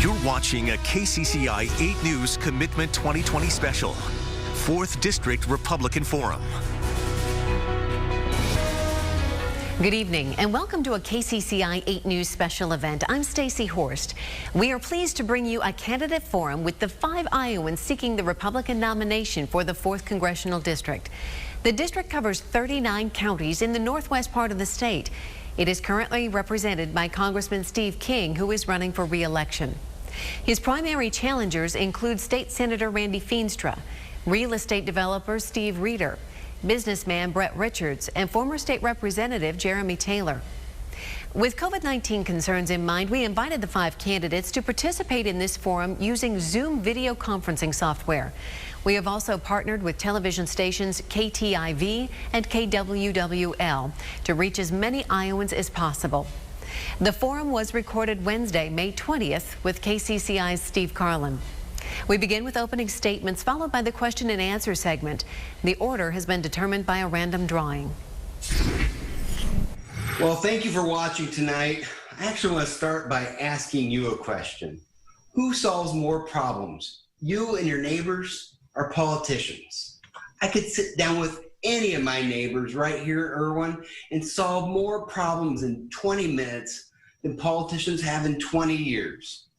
You're watching a KCCI 8 News Commitment 2020 special, 4th District Republican Forum. Good evening and welcome to a KCCI 8 News special event. I'm Stacey Horst. We are pleased to bring you a candidate forum with the 5 Iowans seeking the Republican nomination for the 4th Congressional District. The district covers 39 counties in the northwest part of the state. It is currently represented by Congressman Steve King, who is running for re-election. His primary challengers include State Senator Randy Feenstra, real estate developer Steve Reeder, businessman Brett Richards, and former state representative Jeremy Taylor. With COVID-19 concerns in mind, we invited the 5 candidates to participate in this forum using Zoom video conferencing software. We have also partnered with television stations KTIV and KWWL to reach as many Iowans as possible. The forum was recorded Wednesday, May 20th, with KCCI's Steve Carlin. We begin with opening statements, followed by the question and answer segment. The order has been determined by a random drawing. Well, thank you for watching tonight. I actually want to start by asking you a question. Who solves more problems, you and your neighbors or politicians? I could sit down with any of my neighbors right here in Irwin and solve more problems in 20 minutes than politicians have in 20 years.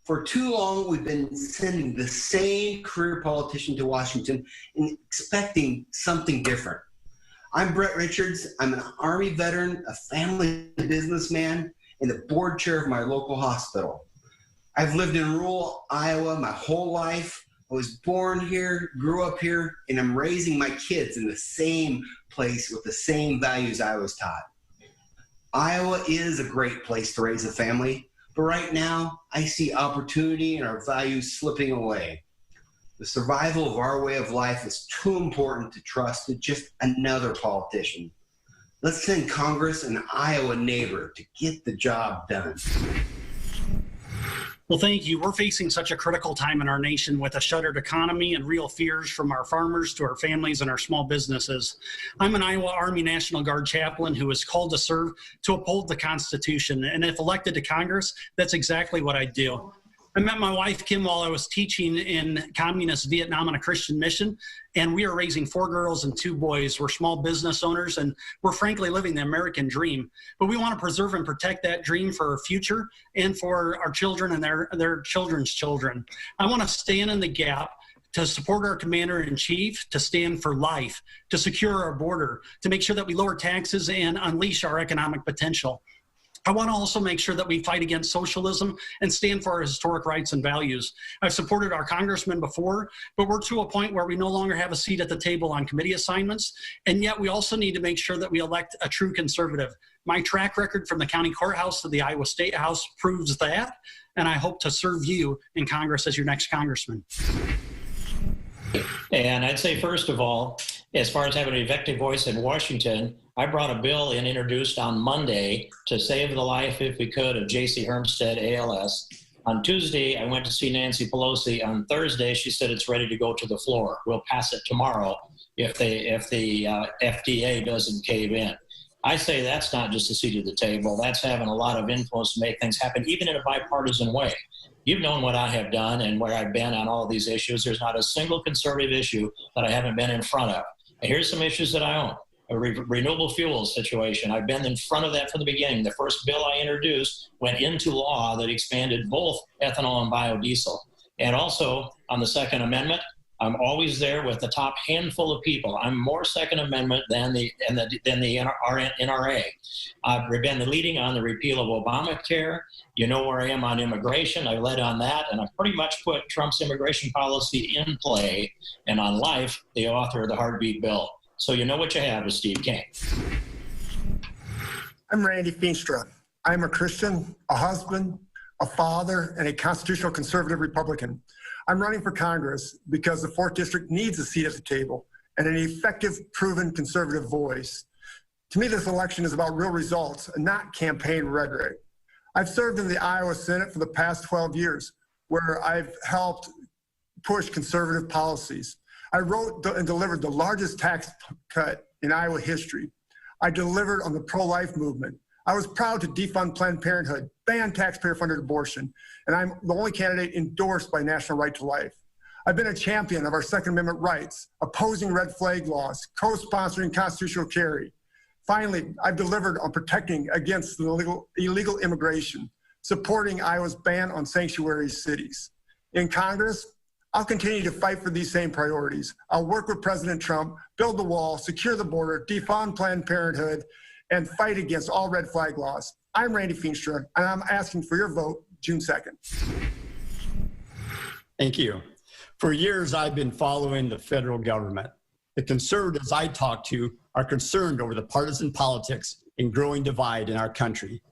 For too long, we've been sending the same career politician to Washington and expecting something different. I'm Brett Richards. I'm an Army veteran, a family businessman, and the board chair of my local hospital. I've lived in rural Iowa my whole life. I was born here, grew up here, and I'm raising my kids in the same place with the same values I was taught. Iowa is a great place to raise a family, but right now I see opportunity and our values slipping away. The survival of our way of life is too important to trust to just another politician. Let's send Congress an Iowa neighbor to get the job done. Well, thank you. We're facing such a critical time in our nation with a shuttered economy and real fears from our farmers to our families and our small businesses. I'm an Iowa Army National Guard chaplain who is called to serve to uphold the Constitution. And if elected to Congress, that's exactly what I do. I met my wife, Kim, while I was teaching in communist Vietnam on a Christian mission, and we are raising 4 girls and 2 boys. We're small business owners, and we're frankly living the American dream. But we want to preserve and protect that dream for our future and for our children and their children's children. I want to stand in the gap to support our commander-in-chief, to stand for life, to secure our border, to make sure that we lower taxes and unleash our economic potential. I want to also make sure that we fight against socialism and stand for our historic rights and values. I've supported our congressmen before, but we're to a point where we no longer have a seat at the table on committee assignments, and yet we also need to make sure that we elect a true conservative. My track record from the county courthouse to the Iowa State House proves that, and I hope to serve you in Congress as your next congressman. And I'd say, first of all, as far as having an effective voice in Washington, I brought a bill introduced on Monday to save the life, if we could, of J.C. Hermstead, ALS. On Tuesday, I went to see Nancy Pelosi. On Thursday, she said it's ready to go to the floor. We'll pass it tomorrow if the FDA doesn't cave in. I say that's not just a seat at the table. That's having a lot of influence to make things happen, even in a bipartisan way. You've known what I have done and where I've been on all of these issues. There's not a single conservative issue that I haven't been in front of. And here's some issues that I own. A renewable fuels situation. I've been in front of that from the beginning. The first bill I introduced went into law that expanded both ethanol and biodiesel. And also on the Second Amendment, I'm always there with the top handful of people. I'm more Second Amendment than the NRA. I've been leading on the repeal of Obamacare. You know where I am on immigration. I led on that, and I've pretty much put Trump's immigration policy in play. And on life, the author of the Heartbeat Bill. So you know what you have with Steve King. I'm Randy Feenstra. I'm a Christian, a husband, a father, and a constitutional conservative Republican. I'm running for Congress because the 4th District needs a seat at the table and an effective, proven conservative voice. To me, this election is about real results and not campaign rhetoric. I've served in the Iowa Senate for the past 12 years, where I've helped push conservative policies. I wrote and delivered the largest tax cut in Iowa history. I delivered on the pro-life movement. I was proud to defund Planned Parenthood, ban taxpayer-funded abortion, and I'm the only candidate endorsed by National Right to Life. I've been a champion of our Second Amendment rights, opposing red flag laws, co-sponsoring constitutional carry. Finally, I've delivered on protecting against illegal immigration, supporting Iowa's ban on sanctuary cities. In Congress, I'll continue to fight for these same priorities. I'll work with President Trump, build the wall, secure the border, defund Planned Parenthood, and fight against all red flag laws. I'm Randy Feenstra, and I'm asking for your vote June 2nd. Thank you. For years, I've been following the federal government. The conservatives I talk to are concerned over the partisan politics and growing divide in our country.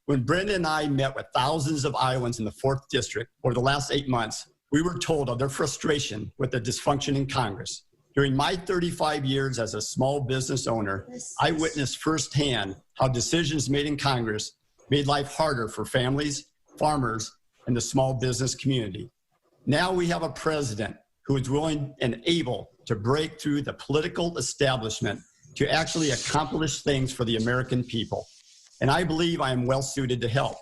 When Brenda and I met with thousands of Iowans in the 4th District over the last 8 months, we were told of their frustration with the dysfunction in Congress. During my 35 years as a small business owner, I witnessed firsthand how decisions made in Congress made life harder for families, farmers, and the small business community. Now we have a president who is willing and able to break through the political establishment to actually accomplish things for the American people. And I believe I am well suited to help.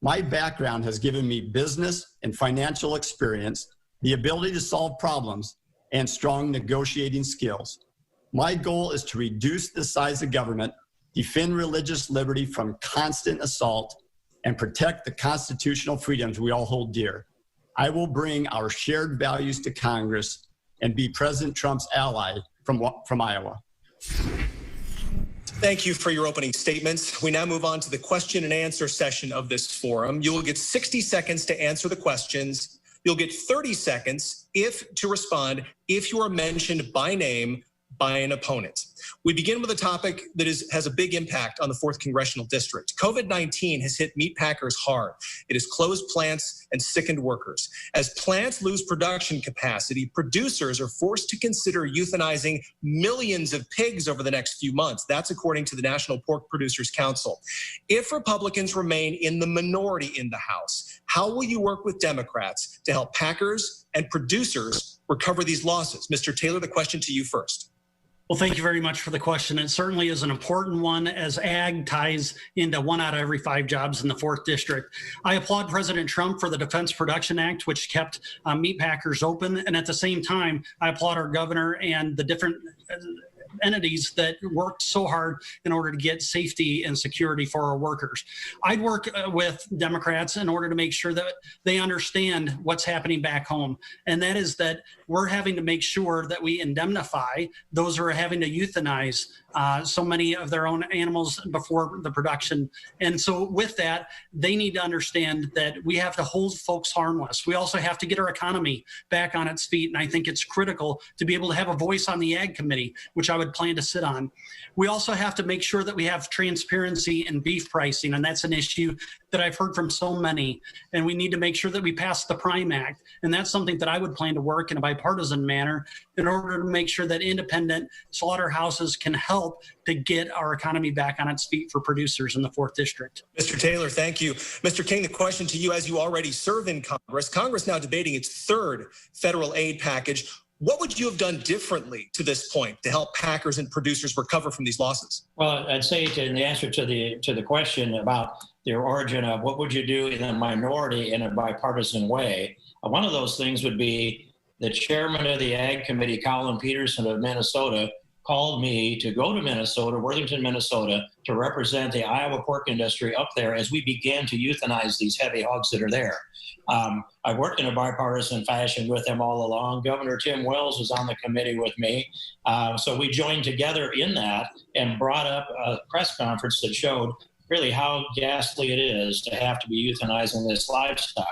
My background has given me business and financial experience, the ability to solve problems, and strong negotiating skills. My goal is to reduce the size of government, defend religious liberty from constant assault, and protect the constitutional freedoms we all hold dear. I will bring our shared values to Congress and be President Trump's ally from Iowa. Thank you for your opening statements. We now move on to the question and answer session of this forum. You will get 60 seconds to answer the questions. You'll get 30 seconds to respond if you are mentioned by name by an opponent. We begin with a topic that has a big impact on the 4th Congressional District. COVID-19 has hit meat packers hard. It has closed plants and sickened workers. As plants lose production capacity, producers are forced to consider euthanizing millions of pigs over the next few months. That's according to the National Pork Producers Council. If Republicans remain in the minority in the House, how will you work with Democrats to help packers and producers recover these losses? Mr. Taylor, the question to you first. Well, thank you very much for the question. It certainly is an important one, as ag ties into 1 out of every 5 jobs in the 4th District. I applaud President Trump for the Defense Production Act, which kept meat packers open. And at the same time, I applaud our governor and the different entities that worked so hard in order to get safety and security for our workers. I'd work with Democrats in order to make sure that they understand what's happening back home. And that is that we're having to make sure that we indemnify those who are having to euthanize so many of their own animals before the production. And so with that, they need to understand that we have to hold folks harmless. We also have to get our economy back on its feet. And I think it's critical to be able to have a voice on the Ag Committee, which I would plan to sit on. We also have to make sure that we have transparency in beef pricing. And that's an issue that I've heard from so many. And we need to make sure that we pass the Prime Act. And that's something that I would plan to work in a bipartisan manner in order to make sure that independent slaughterhouses can help to get our economy back on its feet for producers in the 4th District. Mr. Taylor, thank you. Mr. King, the question to you, as you already serve in Congress now debating its 3rd federal aid package. What would you have done differently to this point to help packers and producers recover from these losses? Well, I'd say in the answer to the question about the origin of what would you do in a minority in a bipartisan way, one of those things would be the chairman of the Ag Committee, Colin Peterson of Minnesota, called me to go to Minnesota, Worthington, Minnesota, to represent the Iowa pork industry up there as we began to euthanize these heavy hogs that are there. I've worked in a bipartisan fashion with them all along. Governor Tim Wells was on the committee with me. So we joined together in that and brought up a press conference that showed really how ghastly it is to have to be euthanizing this livestock.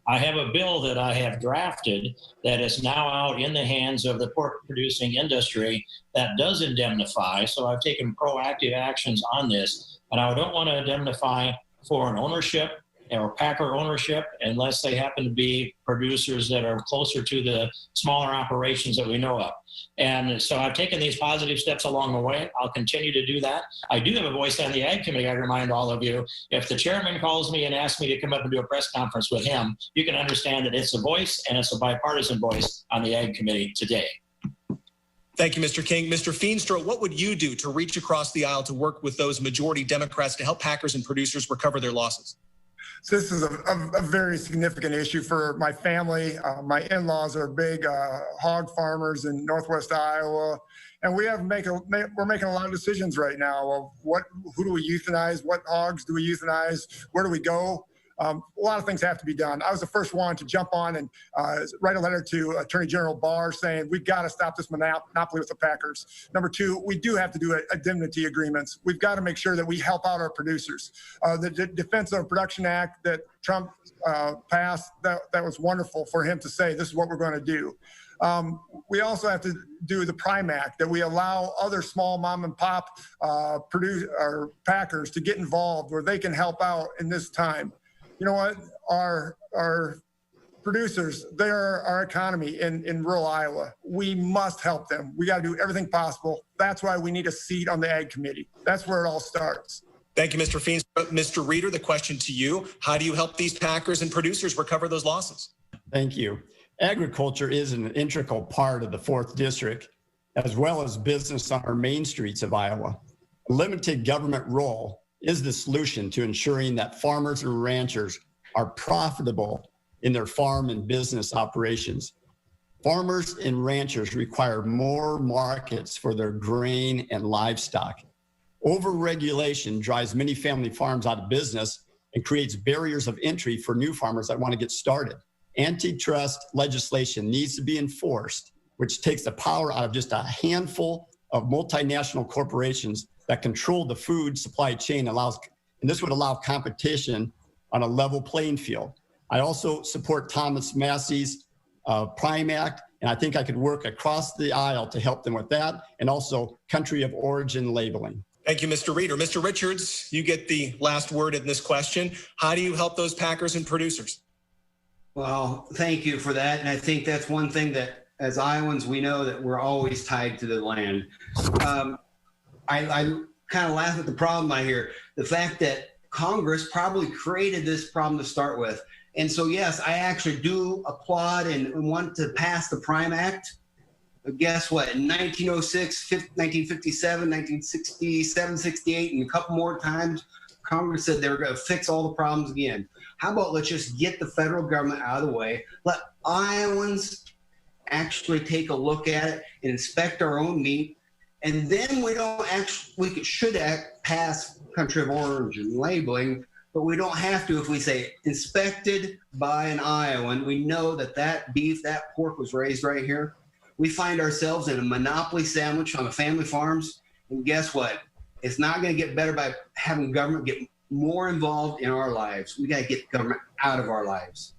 I have a bill that I have drafted that is now out in the hands of the pork producing industry that does indemnify. So I've taken proactive actions on this, and I don't want to indemnify foreign ownership or packer ownership unless they happen to be producers that are closer to the smaller operations that we know of. And so I've taken these positive steps along the way. I'll continue to do that. I do have a voice on the Ag Committee. I remind all of you, if the chairman calls me and asks me to come up and do a press conference with him, you can understand that it's a voice and it's a bipartisan voice on the Ag Committee today. Thank you, Mr. King. Mr. Feenstra, what would you do to reach across the aisle to work with those majority Democrats to help packers and producers recover their losses? So this is a very significant issue for my family. My in-laws are big hog farmers in Northwest Iowa, and we're making a lot of decisions right now of who do we euthanize, what hogs do we euthanize, where do we go? A lot of things have to be done. I was the first one to jump on and write a letter to Attorney General Barr saying we've got to stop this monopoly with the packers. Number two, we do have to do indemnity agreements. We've got to make sure that we help out our producers. The Defense of Production Act that Trump passed, that was wonderful for him to say this is what we're going to do. We also have to do the Prime Act, that we allow other small mom and pop packers to get involved where they can help out in this time. You know what? Our producers, they're our economy in rural Iowa. We must help them. We got to do everything possible. That's why we need a seat on the Ag Committee. That's where it all starts. Thank you, Mr. Feenstra. Mr. Reeder, the question to you. How do you help these packers and producers recover those losses? Thank you. Agriculture is an integral part of the 4th District, as well as business on our main streets of Iowa. A limited government role is the solution to ensuring that farmers and ranchers are profitable in their farm and business operations. Farmers and ranchers require more markets for their grain and livestock. Overregulation drives many family farms out of business and creates barriers of entry for new farmers that want to get started. Antitrust legislation needs to be enforced, which takes the power out of just a handful of multinational corporations that control the food supply chain, and this would allow competition on a level playing field. I also support Thomas Massey's Prime Act, and I think I could work across the aisle to help them with that, and also country of origin labeling. Thank you, Mr. Reeder. Mr. Richards, you get the last word in this question. How do you help those packers and producers? Well, thank you for that. And I think that's one thing that as Iowans, we know that we're always tied to the land. I kind of laugh at the problem I hear. The fact that Congress probably created this problem to start with. And so, yes, I actually do applaud and want to pass the Prime Act. But guess what? In 1906, 1957, 1967, 68, and a couple more times, Congress said they were going to fix all the problems again. How about let's just get the federal government out of the way, let Iowans actually take a look at it and inspect our own meat, and then we should pass country of origin labeling, but we don't have to if we say inspected by an Iowan. We know that beef, that pork was raised right here. We find ourselves in a monopoly sandwich on the family farms, and guess what? It's not going to get better by having government get more involved in our lives. We got to get government out of our lives.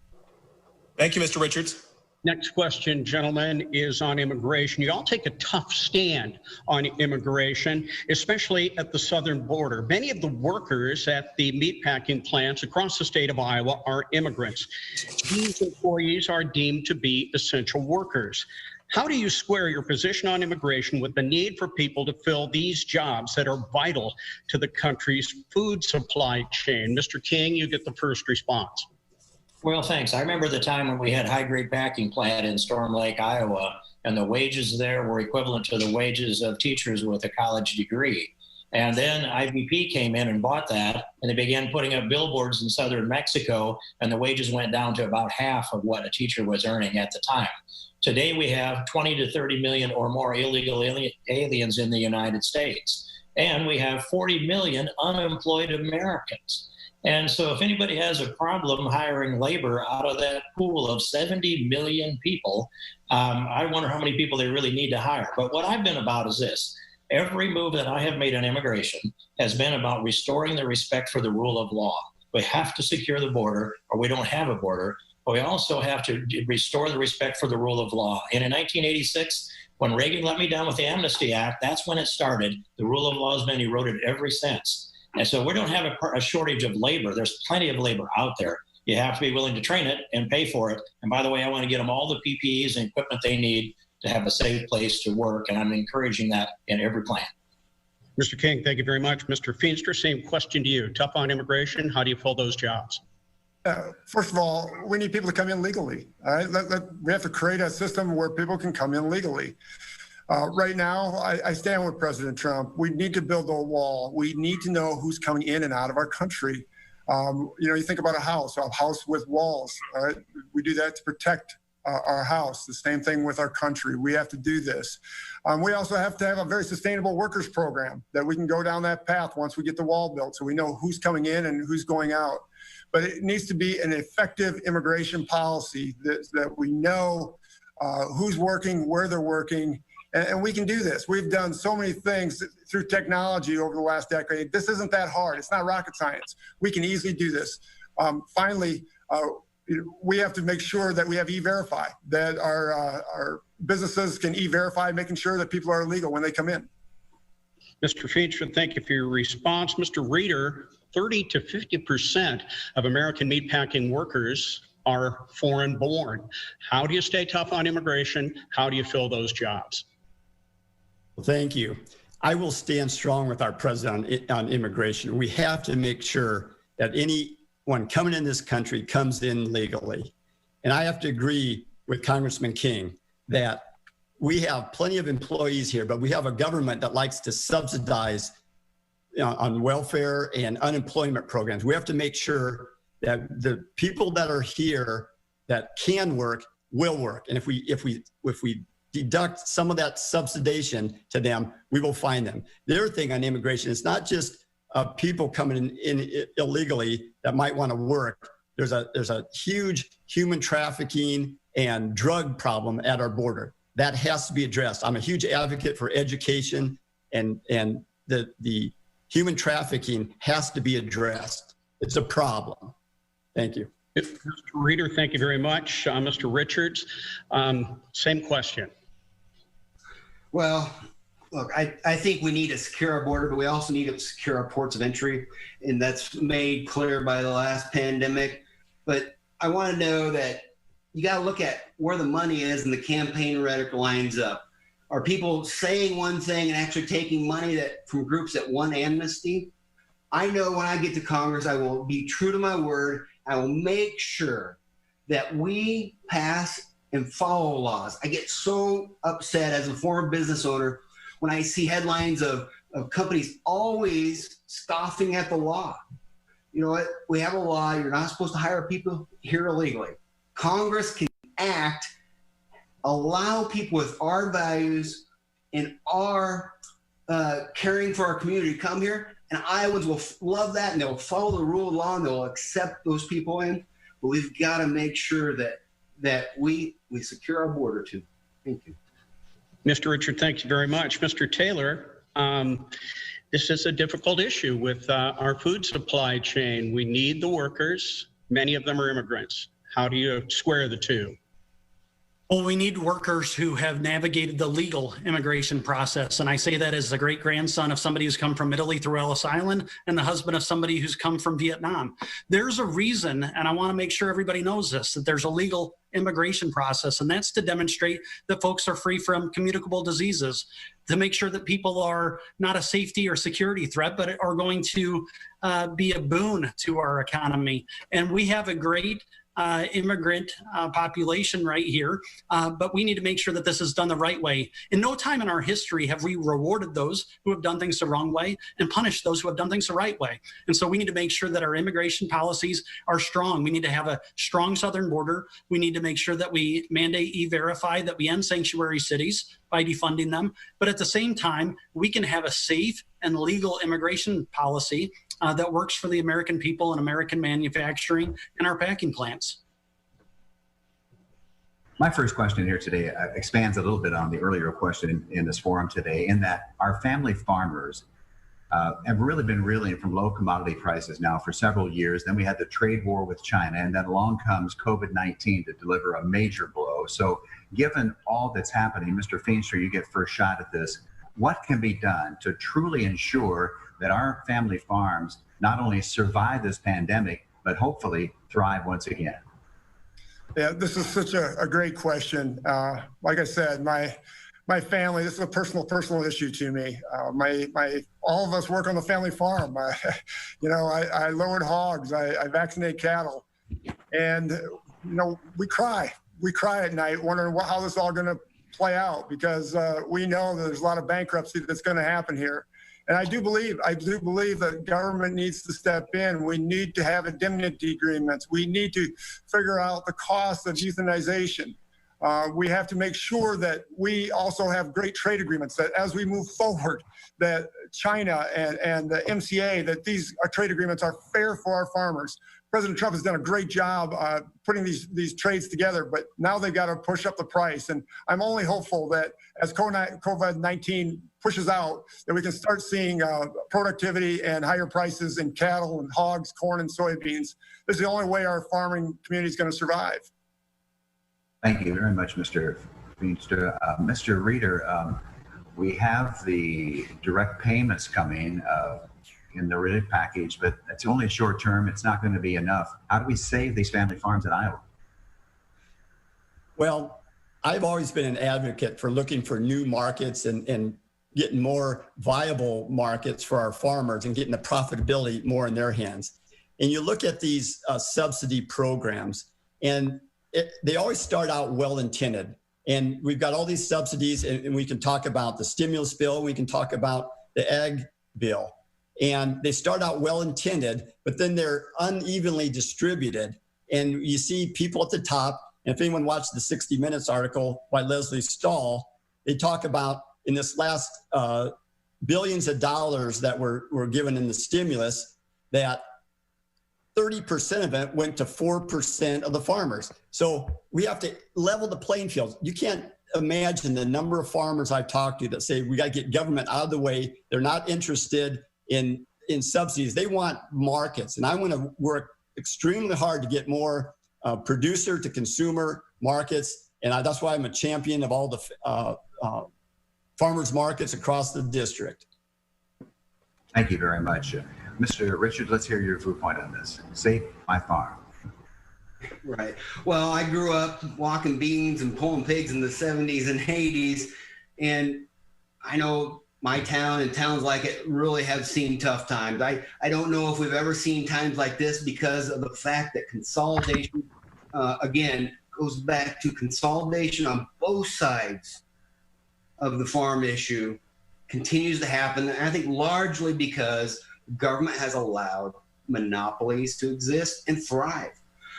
Thank you, Mr. Richards. Next question, gentlemen, is on immigration. You all take a tough stand on immigration, especially at the southern border. Many of the workers at the meatpacking plants across the state of Iowa are immigrants. These employees are deemed to be essential workers. How do you square your position on immigration with the need for people to fill these jobs that are vital to the country's food supply chain? Mr. King, you get the first response. Well, thanks. I remember the time when we had high-grade packing plant in Storm Lake, Iowa, and the wages there were equivalent to the wages of teachers with a college degree. And then IVP came in and bought that, and they began putting up billboards in southern Mexico, and the wages went down to about half of what a teacher was earning at the time. Today, we have 20 to 30 million or more illegal aliens in the United States, and we have 40 million unemployed Americans. And so if anybody has a problem hiring labor out of that pool of 70 million people, I wonder how many people they really need to hire. But what I've been about is this. Every move that I have made on immigration has been about restoring the respect for the rule of law. We have to secure the border, or we don't have a border, but we also have to restore the respect for the rule of law. And in 1986, when Reagan let me down with the Amnesty Act, that's when it started. The rule of law has been eroded ever since. And so we don't have a shortage of labor. There's plenty of labor out there. You have to be willing to train it and pay for it. And by the way, I want to get them all the PPEs and equipment they need to have a safe place to work. And I'm encouraging that in every plant. Mr. King, thank you very much. Mr. Feenstra, same question to you. Tough on immigration. How do you fill those jobs? First of all, we need people to come in legally. All right? We have to create a system where people can come in legally. Right now, I stand with President Trump. We need to build a wall. We need to know who's coming in and out of our country. You think about a house with walls. Right? We do that to protect our house. The same thing with our country. We have to do this. We also have to have a very sustainable workers program that we can go down that path once we get the wall built, so we know who's coming in and who's going out. But it needs to be an effective immigration policy that we know who's working, where they're working, and we can do this. We've done so many things through technology over the last decade. This isn't that hard. It's not rocket science. We can easily do this. Finally, we have to make sure that we have E-Verify, that our businesses can E-Verify, making sure that people are legal when they come in. Mr. Feenstra, thank you for your response. Mr. Reeder, 30 to 50% of American meatpacking workers are foreign born. How do you stay tough on immigration? How do you fill those jobs? Well, thank you. I will stand strong with our president on immigration. We have to make sure that anyone coming in this country comes in legally. And I have to agree with Congressman King that we have plenty of employees here, but we have a government that likes to subsidize on welfare and unemployment programs. We have to make sure that the people that are here that can work will work. And if we deduct some of that subsidization to them, we will find them. The other thing on immigration is not just people coming in illegally that might want to work. There's a huge human trafficking and drug problem at our border. That has to be addressed. I'm a huge advocate for education, and the human trafficking has to be addressed. It's a problem. Thank you. Mr. Reeder, thank you very much. Mr. Richards, same question. Well, look, I think we need to secure our border, but we also need to secure our ports of entry, and that's made clear by the last pandemic. But I want to know that you got to look at where the money is and the campaign rhetoric lines up. Are people saying one thing and actually taking money from groups that want amnesty? I know when I get to Congress, I will be true to my word. I will make sure that we pass and follow laws. I get so upset as a former business owner when I see headlines of companies always scoffing at the law. You know what? We have a law. You're not supposed to hire people here illegally. Congress can act, allow people with our values and our caring for our community to come here, and Iowans will love that, and they'll follow the rule of law, and they'll accept those people in. But we've got to make sure that we secure our border too. Thank you. Mr. Richard, thank you very much. Mr. Taylor, this is a difficult issue with our food supply chain. We need the workers. Many of them are immigrants. How do you square the two? Well, we need workers who have navigated the legal immigration process. And I say that as the great grandson of somebody who's come from Italy through Ellis Island and the husband of somebody who's come from Vietnam. There's a reason, and I want to make sure everybody knows this, that there's a legal immigration process, and that's to demonstrate that folks are free from communicable diseases, to make sure that people are not a safety or security threat, but are going to be a boon to our economy. And we have a great immigrant population right here, but we need to make sure that this is done the right way. In no time in our history have we rewarded those who have done things the wrong way and punished those who have done things the right way. And so we need to make sure that our immigration policies are strong. We need to have a strong southern border. We need to make sure that we mandate E-Verify, that we end sanctuary cities by defunding them. But at the same time, we can have a safe and legal immigration policy that works for the American people and American manufacturing and our packing plants. My first question here today expands a little bit on the earlier question in this forum today, in that our family farmers have really been reeling from low commodity prices now for several years. Then we had the trade war with China, and then along comes COVID-19 to deliver a major blow. So given all that's happening, Mr. Feenstra, you get first shot at this. What can be done to truly ensure that our family farms not only survive this pandemic, but hopefully thrive once again? Yeah, this is such a great question. Like I said, my family, this is a personal issue to me. All of us work on the family farm. I lowered hogs, I vaccinate cattle, and we cry at night wondering how this is all going to play out, because we know that there's a lot of bankruptcy that's going to happen here. And I do believe that government needs to step in. We need to have indemnity agreements. We need to figure out the cost of euthanization. We have to make sure that we also have great trade agreements, that as we move forward, that China and the MCA, that these trade agreements are fair for our farmers. President Trump has done a great job putting these trades together, but now they've got to push up the price. And I'm only hopeful that as COVID-19 pushes out, that we can start seeing productivity and higher prices in cattle and hogs, corn and soybeans. This is the only way our farming community is going to survive. Thank you very much, Mr. Feenstra. Mr. Reeder, we have the direct payments coming in the relief package, but it's only short term. It's not going to be enough. How do we save these family farms in Iowa? Well, I've always been an advocate for looking for new markets and getting more viable markets for our farmers and getting the profitability more in their hands. And you look at these subsidy programs, and they always start out well-intended. And we've got all these subsidies, and we can talk about the stimulus bill, we can talk about the ag bill. And they start out well-intended, but then they're unevenly distributed. And you see people at the top, and if anyone watched the 60 Minutes article by Leslie Stahl, they talk about in this last billions of dollars that were given in the stimulus, that 30% of it went to 4% of the farmers. So we have to level the playing field. You can't imagine the number of farmers I've talked to that say we got to get government out of the way. They're not interested in subsidies. They want markets. And I want to work extremely hard to get more producer to consumer markets. And that's why I'm a champion of all the farmers markets across the district. Thank you very much. Mr. Richards, let's hear your viewpoint on this. Save my farm. Right. Well, I grew up walking beans and pulling pigs in the 70s and 80s. And I know my town and towns like it really have seen tough times. I don't know if we've ever seen times like this because of the fact that consolidation, again, goes back to consolidation on both sides of the farm issue continues to happen. And I think largely because government has allowed monopolies to exist and thrive.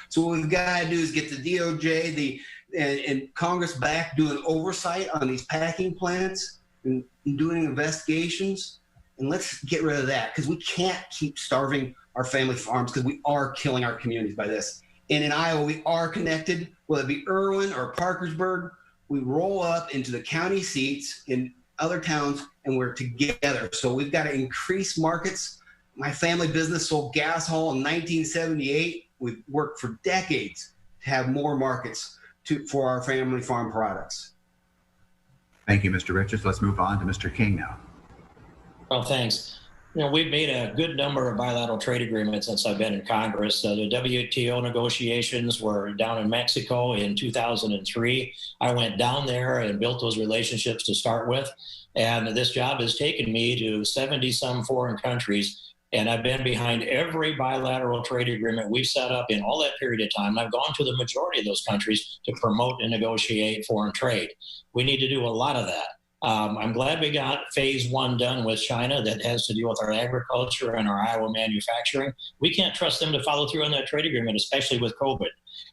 So what we've got to do is get the DOJ and Congress back doing oversight on these packing plants and doing investigations. And let's get rid of that, because we can't keep starving our family farms, because we are killing our communities by this. And in Iowa, we are connected, whether it be Irwin or Parkersburg. We roll up into the county seats in other towns and we're together. So we've got to increase markets. My family business sold gas hall in 1978. We've worked for decades to have more markets for our family farm products. Thank you, Mr. Richards. Let's move on to Mr. King now. Well, thanks. We've made a good number of bilateral trade agreements since I've been in Congress. The WTO negotiations were down in Mexico in 2003. I went down there and built those relationships to start with. And this job has taken me to 70-some foreign countries. And I've been behind every bilateral trade agreement we've set up in all that period of time. And I've gone to the majority of those countries to promote and negotiate foreign trade. We need to do a lot of that. I'm glad we got phase one done with China that has to deal with our agriculture and our Iowa manufacturing. We can't trust them to follow through on that trade agreement, especially with COVID.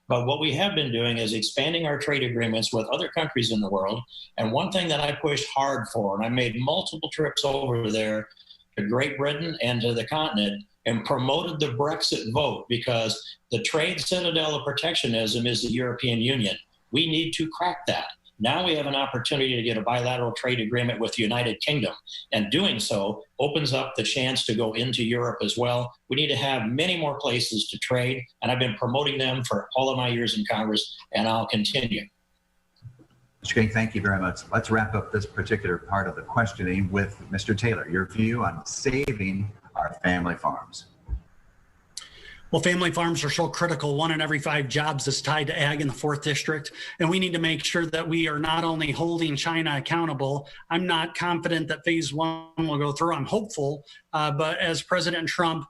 But what we have been doing is expanding our trade agreements with other countries in the world. And one thing that I pushed hard for, and I made multiple trips over there to Great Britain and to the continent, and promoted the Brexit vote, because the trade citadel of protectionism is the European Union. We need to crack that. Now we have an opportunity to get a bilateral trade agreement with the United Kingdom, and doing so opens up the chance to go into Europe as well. We need to have many more places to trade, and I've been promoting them for all of my years in Congress, and I'll continue. Mr. King, thank you very much. Let's wrap up this particular part of the questioning with Mr. Taylor, your view on saving our family farms. Well, family farms are so critical. 1 in every 5 jobs is tied to ag in the 4th district. And we need to make sure that we are not only holding China accountable. I'm not confident that phase one will go through. I'm hopeful. But as President Trump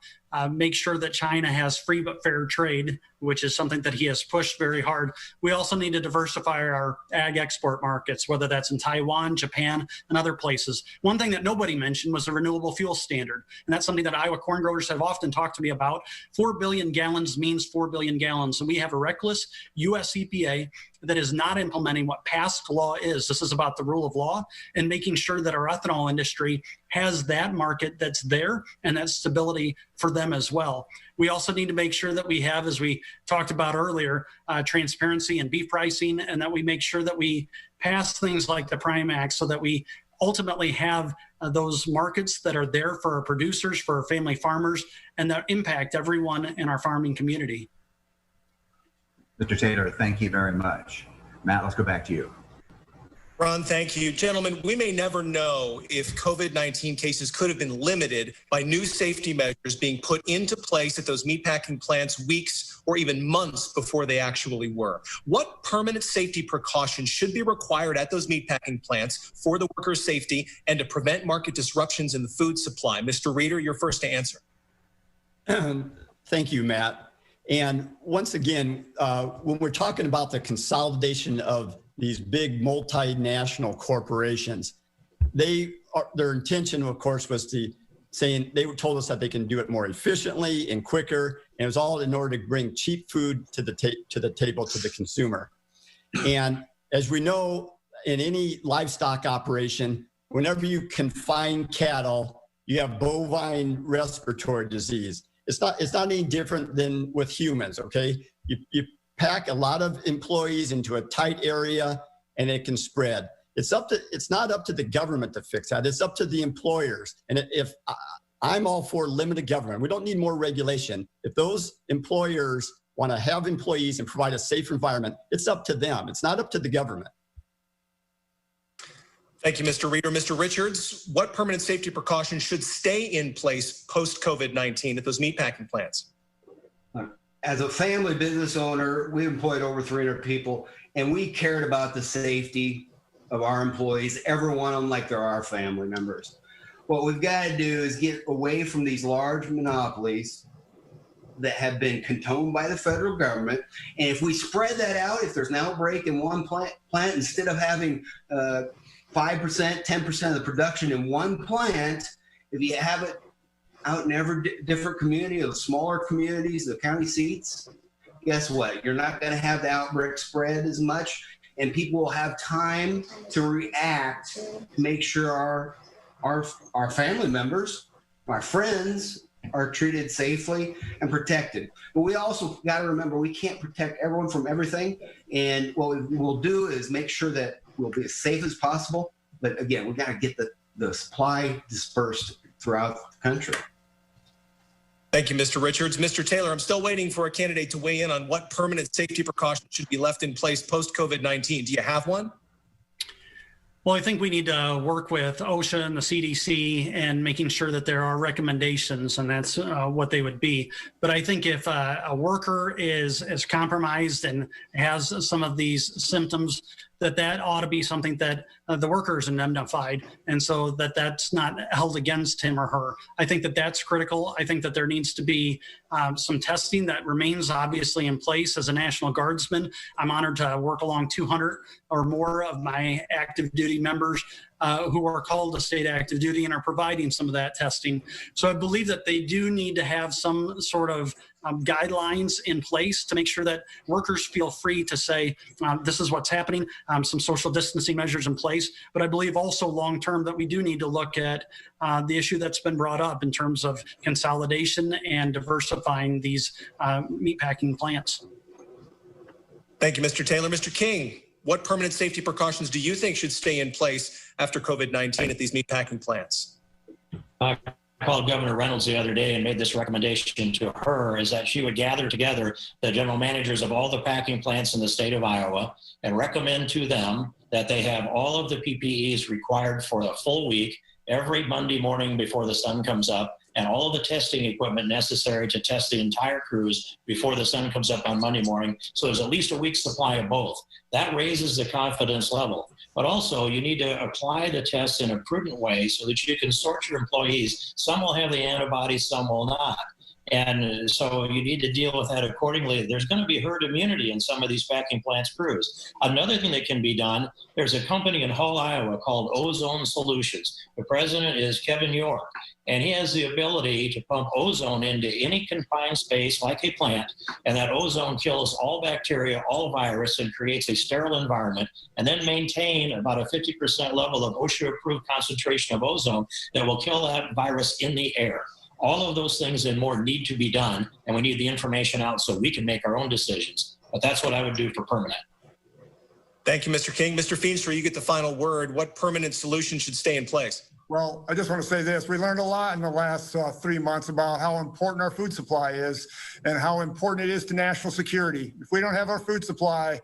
makes sure that China has free but fair trade, which is something that he has pushed very hard. We also need to diversify our ag export markets, whether that's in Taiwan, Japan, and other places. One thing that nobody mentioned was the renewable fuel standard, and that's something that Iowa corn growers have often talked to me about. 4 billion gallons means 4 billion gallons, and we have a reckless U.S. EPA that is not implementing what past law is. This is about the rule of law and making sure that our ethanol industry has that market that's there and that stability for them as well. We also need to make sure that we have, as we talked about earlier, transparency in beef pricing, and that we make sure that we pass things like the Prime Act so that we ultimately have those markets that are there for our producers, for our family farmers, and that impact everyone in our farming community. Mr. Taylor, thank you very much. Matt, let's go back to you. Ron, thank you. Gentlemen, we may never know if COVID-19 cases could have been limited by new safety measures being put into place at those meatpacking plants weeks or even months before they actually were. What permanent safety precautions should be required at those meatpacking plants for the workers' safety and to prevent market disruptions in the food supply? Mr. Reeder, you're first to answer. Thank you, Matt. And once again, when we're talking about the consolidation of these big multinational corporations, their intention, of course, was to saying they told us that they can do it more efficiently and quicker, and it was all in order to bring cheap food to the table to the consumer. And as we know, in any livestock operation, whenever you confine cattle, you have bovine respiratory disease. It's not any different than with humans, okay? You pack a lot of employees into a tight area and it can spread. It's not up to the government to fix that. It's up to the employers. And if I'm all for limited government, we don't need more regulation. If those employers want to have employees and provide a safe environment, it's up to them. It's not up to the government. Thank you, Mr. Reeder. Mr. Richards, what permanent safety precautions should stay in place post-COVID-19 at those meatpacking plants? As a family business owner, we employed over 300 people, and we cared about the safety of our employees, every one of them like they're our family members. What we've got to do is get away from these large monopolies that have been condoned by the federal government. And if we spread that out, if there's an outbreak in one plant instead of having 5%, 10% of the production in one plant, if you have it out in every different community, of smaller communities, the county seats, guess what? You're not going to have the outbreak spread as much, and people will have time to react to make sure our family members, our friends, are treated safely and protected. But we also got to remember we can't protect everyone from everything, and what we'll do is make sure that we'll be as safe as possible. But again, we've got to get the supply dispersed throughout the country. Thank you, Mr. Richards. Mr. Taylor, I'm still waiting for a candidate to weigh in on what permanent safety precautions should be left in place post-COVID-19. Do you have one? Well, I think we need to work with OSHA and the CDC and making sure that there are recommendations, and that's what they would be. But I think if a worker is compromised and has some of these symptoms, that ought to be something that the worker is indemnified, and so that's not held against him or her. I think that's critical. I think that there needs to be some testing that remains obviously in place. As a National Guardsman, I'm honored to work along 200 or more of my active duty members who are called to state active duty and are providing some of that testing. So I believe that they do need to have some sort of guidelines in place to make sure that workers feel free to say, this is what's happening, some social distancing measures in place. But I believe also long-term that we do need to look at the issue that's been brought up in terms of consolidation and diversifying these meatpacking plants. Thank you, Mr. Taylor. Mr. King, what permanent safety precautions do you think should stay in place after COVID-19 at these meatpacking plants? I called Governor Reynolds the other day and made this recommendation to her, is that she would gather together the general managers of all the packing plants in the state of Iowa and recommend to them that they have all of the PPEs required for a full week every Monday morning before the sun comes up, and all of the testing equipment necessary to test the entire crews before the sun comes up on Monday morning. So there's at least a week's supply of both. That raises the confidence level. But also you need to apply the test in a prudent way so that you can sort your employees. Some will have the antibodies, some will not. And so you need to deal with that accordingly. There's going to be herd immunity in some of these packing plants crews. Another thing that can be done, there's a company in Hull, Iowa called Ozone Solutions. The president is Kevin York, and he has the ability to pump ozone into any confined space like a plant, and that ozone kills all bacteria, all virus, and creates a sterile environment, and then maintain about a 50% level of OSHA-approved concentration of ozone that will kill that virus in the air. All of those things and more need to be done, and we need the information out so we can make our own decisions. But that's what I would do for permanent. Thank you, Mr. King. Mr. Feenstra, you get the final word. What permanent solution should stay in place? Well, I just want to say this. We learned a lot in the last 3 months about how important our food supply is and how important it is to national security. If we don't have our food supply,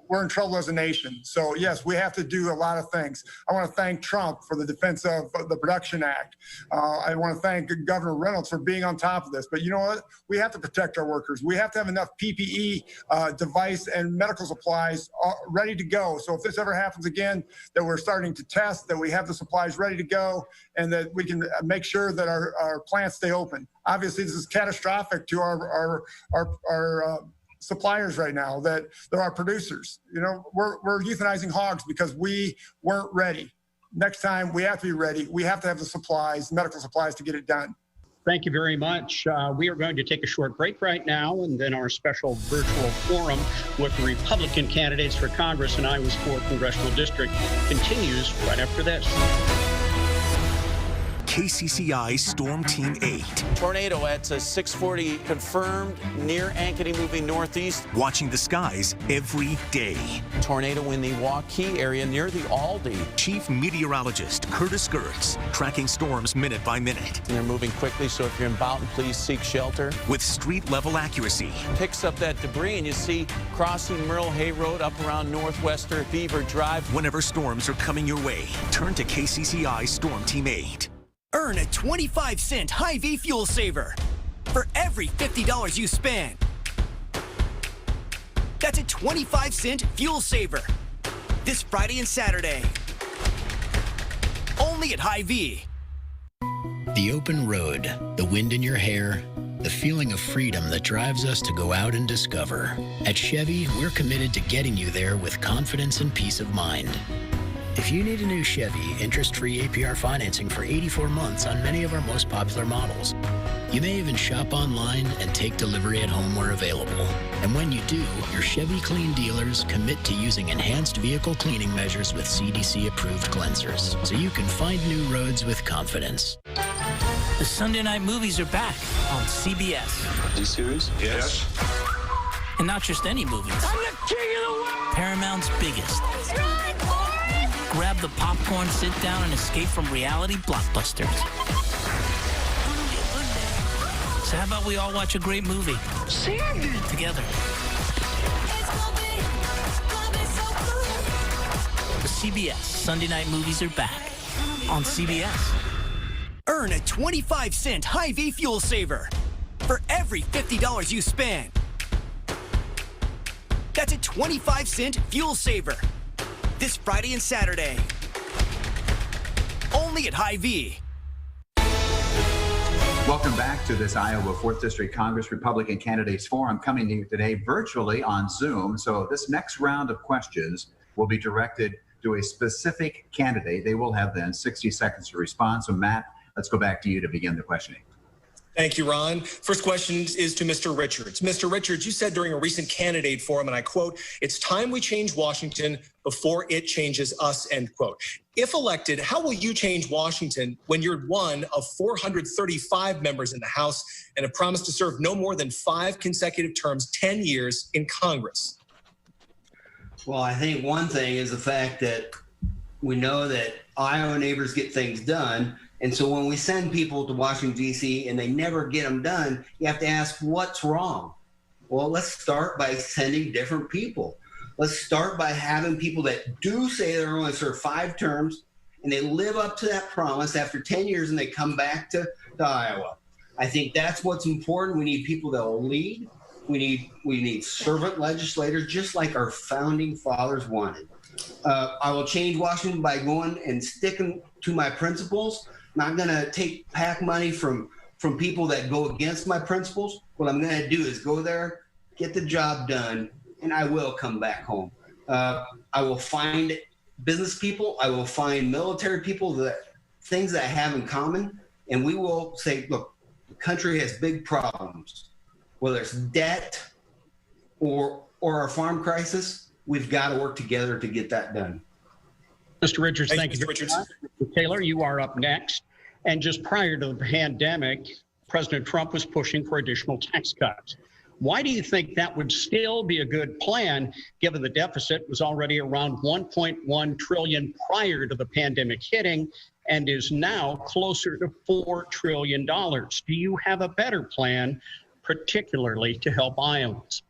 we're in trouble as a nation. So yes, we have to do a lot of things. I want to thank Trump for the defense of the Production Act. I want to thank Governor Reynolds for being on top of this. But you know what? We have to protect our workers. We have to have enough PPE device and medical supplies ready to go. So if this ever happens again, that we're starting to test, that we have the supplies ready to go, and that we can make sure that our plants stay open. Obviously, this is catastrophic to our suppliers right now, that there are producers. You know, we're euthanizing hogs because we weren't ready. Next time we have to be ready. We have to have the supplies, medical supplies, to get it done. Thank you very much. We are going to take a short break right now, and then our special virtual forum with the Republican candidates for Congress in Iowa's 4th Congressional District continues right after this. KCCI Storm Team 8. Tornado at 640 confirmed near Ankeny, moving northeast. Watching the skies every day. Tornado in the Waukee area near the Aldi. Chief Meteorologist Curtis Gertz tracking storms minute by minute. And they're moving quickly, so if you're in Boughton, please seek shelter. With street level accuracy. Picks up that debris, and you see crossing Merle Hay Road up around Northwestern Beaver Drive. Whenever storms are coming your way, turn to KCCI Storm Team 8. Earn a 25-cent Hy-Vee fuel saver for every $50 you spend. That's a 25-cent fuel saver this Friday and Saturday. Only at Hy-Vee. The open road, the wind in your hair, the feeling of freedom that drives us to go out and discover. At Chevy, we're committed to getting you there with confidence and peace of mind. If you need a new Chevy, interest-free APR financing for 84 months on many of our most popular models. You may even shop online and take delivery at home where available. And when you do, your Chevy Clean dealers commit to using enhanced vehicle cleaning measures with CDC-approved cleansers, so you can find new roads with confidence. The Sunday night movies are back on CBS. Are you serious? Yes. And not just any movies. I'm the king of the world! Paramount's biggest. Grab the popcorn, sit down, and escape from reality blockbusters. So how about we all watch a great movie? Sandy! Together. The CBS Sunday night movies are back on CBS. Earn a 25-cent Hy-Vee fuel saver for every $50 you spend. That's a 25-cent fuel saver this Friday and Saturday. Only at Hy-Vee. Welcome back to this Iowa 4th District Congress Republican Candidates Forum, coming to you today virtually on Zoom. So this next round of questions will be directed to a specific candidate. They will have then 60 seconds to respond. So Matt, let's go back to you to begin the questioning. Thank you, Ron. First question is to Mr. Richards. Mr. Richards, you said during a recent candidate forum, and I quote, "It's time we change Washington before it changes us," end quote. If elected, how will you change Washington when you're one of 435 members in the House and have promised to serve no more than 5 consecutive terms, 10 years in Congress? Well, I think one thing is the fact that we know that Iowa neighbors get things done. And so when we send people to Washington, D.C. and they never get them done, you have to ask, what's wrong? Well, let's start by sending different people. Let's start by having people that do say they're going to serve 5 terms and they live up to that promise after 10 years and they come back to Iowa. I think that's what's important. We need people that will lead. We need servant legislators, just like our founding fathers wanted. I will change Washington by going and sticking to my principles. Not going to take PAC money from from people that go against my principles, what I'm going to do is go there, get the job done, and I will come back home. I will find business people. I will find military people, things that I have in common. And we will say, look, the country has big problems, whether it's debt or our farm crisis. We've got to work together to get that done. Mr. Richards, thank you. Mr. Richards. Mr. Taylor, you are up next. And just prior to the pandemic, President Trump was pushing for additional tax cuts. Why do you think that would still be a good plan, given the deficit was already around $1.1 trillion prior to the pandemic hitting and is now closer to $4 trillion? Do you have a better plan, particularly to help Iowans?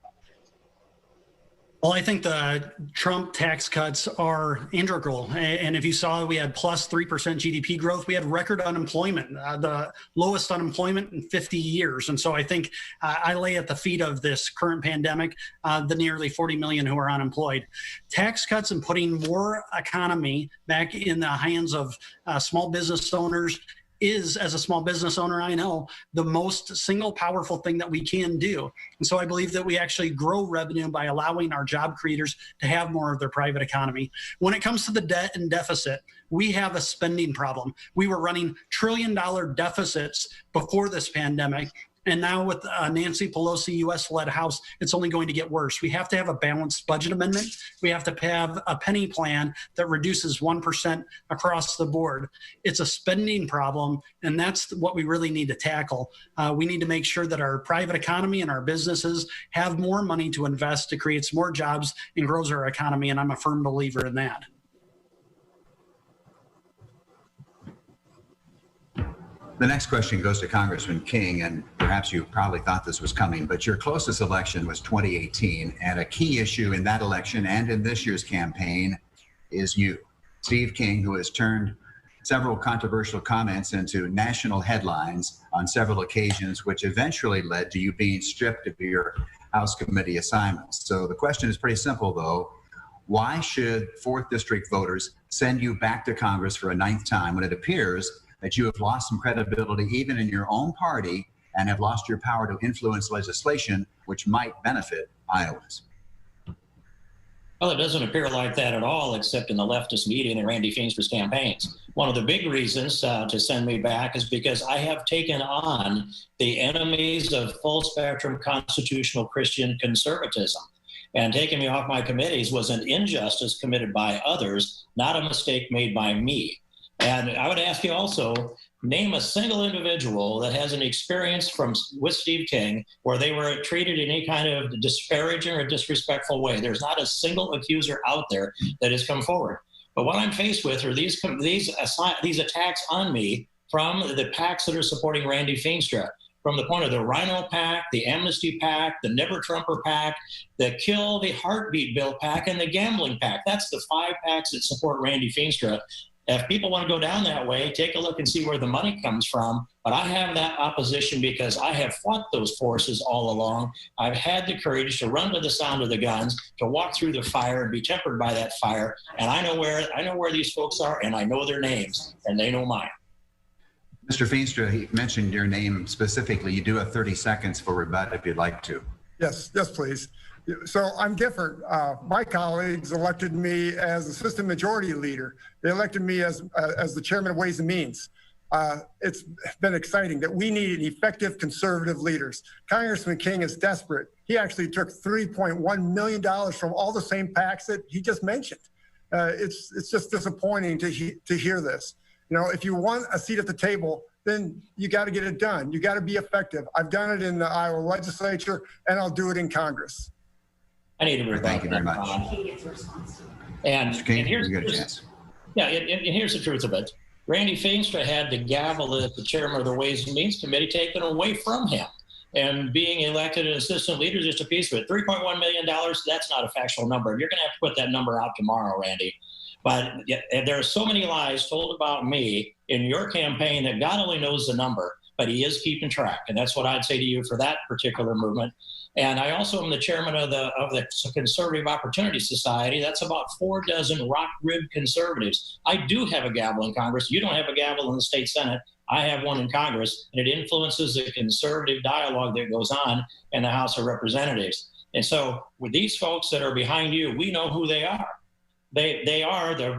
Well, I think the Trump tax cuts are integral. And if you saw, we had plus 3% GDP growth. We had record unemployment, the lowest unemployment in 50 years. And so I think I lay at the feet of this current pandemic, the nearly 40 million who are unemployed. Tax cuts and putting more economy back in the hands of small business owners is, as a small business owner, I know, the most single powerful thing that we can do. And so I believe that we actually grow revenue by allowing our job creators to have more of their private economy. When it comes to the debt and deficit, we have a spending problem. We were running $1 trillion deficits before this pandemic. And now with Nancy Pelosi, U.S.-led House, it's only going to get worse. We have to have a balanced budget amendment. We have to have a penny plan that reduces 1% across the board. It's a spending problem, and that's what we really need to tackle. We need to make sure that our private economy and our businesses have more money to invest to create more jobs and grows our economy, and I'm a firm believer in that. The next question goes to Congressman King, and perhaps you probably thought this was coming, but your closest election was 2018, and a key issue in that election and in this year's campaign is you, Steve King, who has turned several controversial comments into national headlines on several occasions, which eventually led to you being stripped of your House committee assignments. So the question is pretty simple, though. Why should 4th District voters send you back to Congress for a 9th time when it appears that you have lost some credibility even in your own party and have lost your power to influence legislation which might benefit Iowans? Well, it doesn't appear like that at all, except in the leftist media and Randy Feenstra's campaigns. One of the big reasons to send me back is because I have taken on the enemies of full-spectrum constitutional Christian conservatism. And taking me off my committees was an injustice committed by others, not a mistake made by me. And I would ask you also, name a single individual that has an experience with Steve King where they were treated in any kind of disparaging or disrespectful way. There's not a single accuser out there that has come forward. But what I'm faced with are these attacks on me from the PACs that are supporting Randy Feenstra, from the point of the Rhino PAC, the Amnesty PAC, the Never Trumper PAC, the Kill the Heartbeat Bill PAC, and the Gambling PAC. That's the 5 PACs that support Randy Feenstra. If people want to go down that way, take a look and see where the money comes from. But I have that opposition because I have fought those forces all along. I've had the courage to run to the sound of the guns, to walk through the fire and be tempered by that fire. And I know where these folks are, and I know their names, and they know mine. Mr. Feenstra, he mentioned your name specifically. You do have 30 seconds for rebut if you'd like to. Yes, please. So I'm different. My colleagues elected me as assistant majority leader. They elected me as the chairman of Ways and Means. It's been exciting that we need effective conservative leaders. Congressman King is desperate. He actually took $3.1 million from all the same PACs that he just mentioned. It's just disappointing to hear this. You know, if you want a seat at the table, then you got to get it done. You got to be effective. I've done it in the Iowa legislature, and I'll do it in Congress. I need to Thank you very much. And here's the truth of it. Randy Feenstra had the gavel as the chairman of the Ways and Means Committee taken away from him. And being elected an assistant leader is just a piece of it. $3.1 million, that's not a factual number. You're going to have to put that number out tomorrow, Randy. But there are so many lies told about me in your campaign that God only knows the number, but he is keeping track. And that's what I'd say to you for that particular movement. And I also am the chairman of the Conservative Opportunity Society. That's about 4 dozen rock-ribbed conservatives. I do have a gavel in Congress. You don't have a gavel in the state Senate. I have one in Congress, and it influences the conservative dialogue that goes on in the House of Representatives. And so with these folks that are behind you, we know who they are. They are the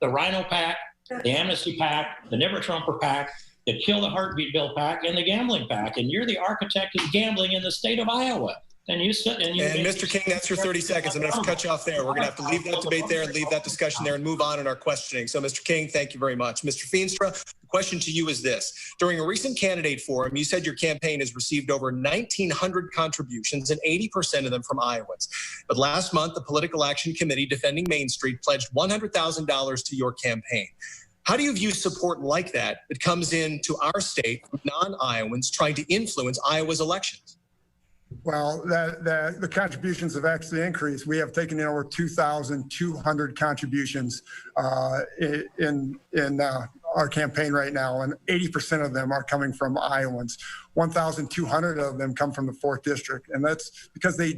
Rhino PAC, the Amnesty PAC, the Never Trumper PAC, the Kill the Heartbeat Bill PAC, and the Gambling PAC. And you're the architect of gambling in the state of Iowa. And Mr. King, that's your 30 seconds. I'm going to have to cut you off there. We're going to have to leave that debate there and leave that discussion there and move on in our questioning. So, Mr. King, thank you very much. Mr. Feenstra, the question to you is this. During a recent candidate forum, you said your campaign has received over 1,900 contributions and 80% of them from Iowans. But last month, the Political Action Committee Defending Main Street pledged $100,000 to your campaign. How do you view support like that comes into our state from non-Iowans trying to influence Iowa's elections? Well, the contributions have actually increased. We have taken in over 2,200 contributions in our campaign right now, and 80% of them are coming from Iowans. 1,200 of them come from the 4th District, and that's because they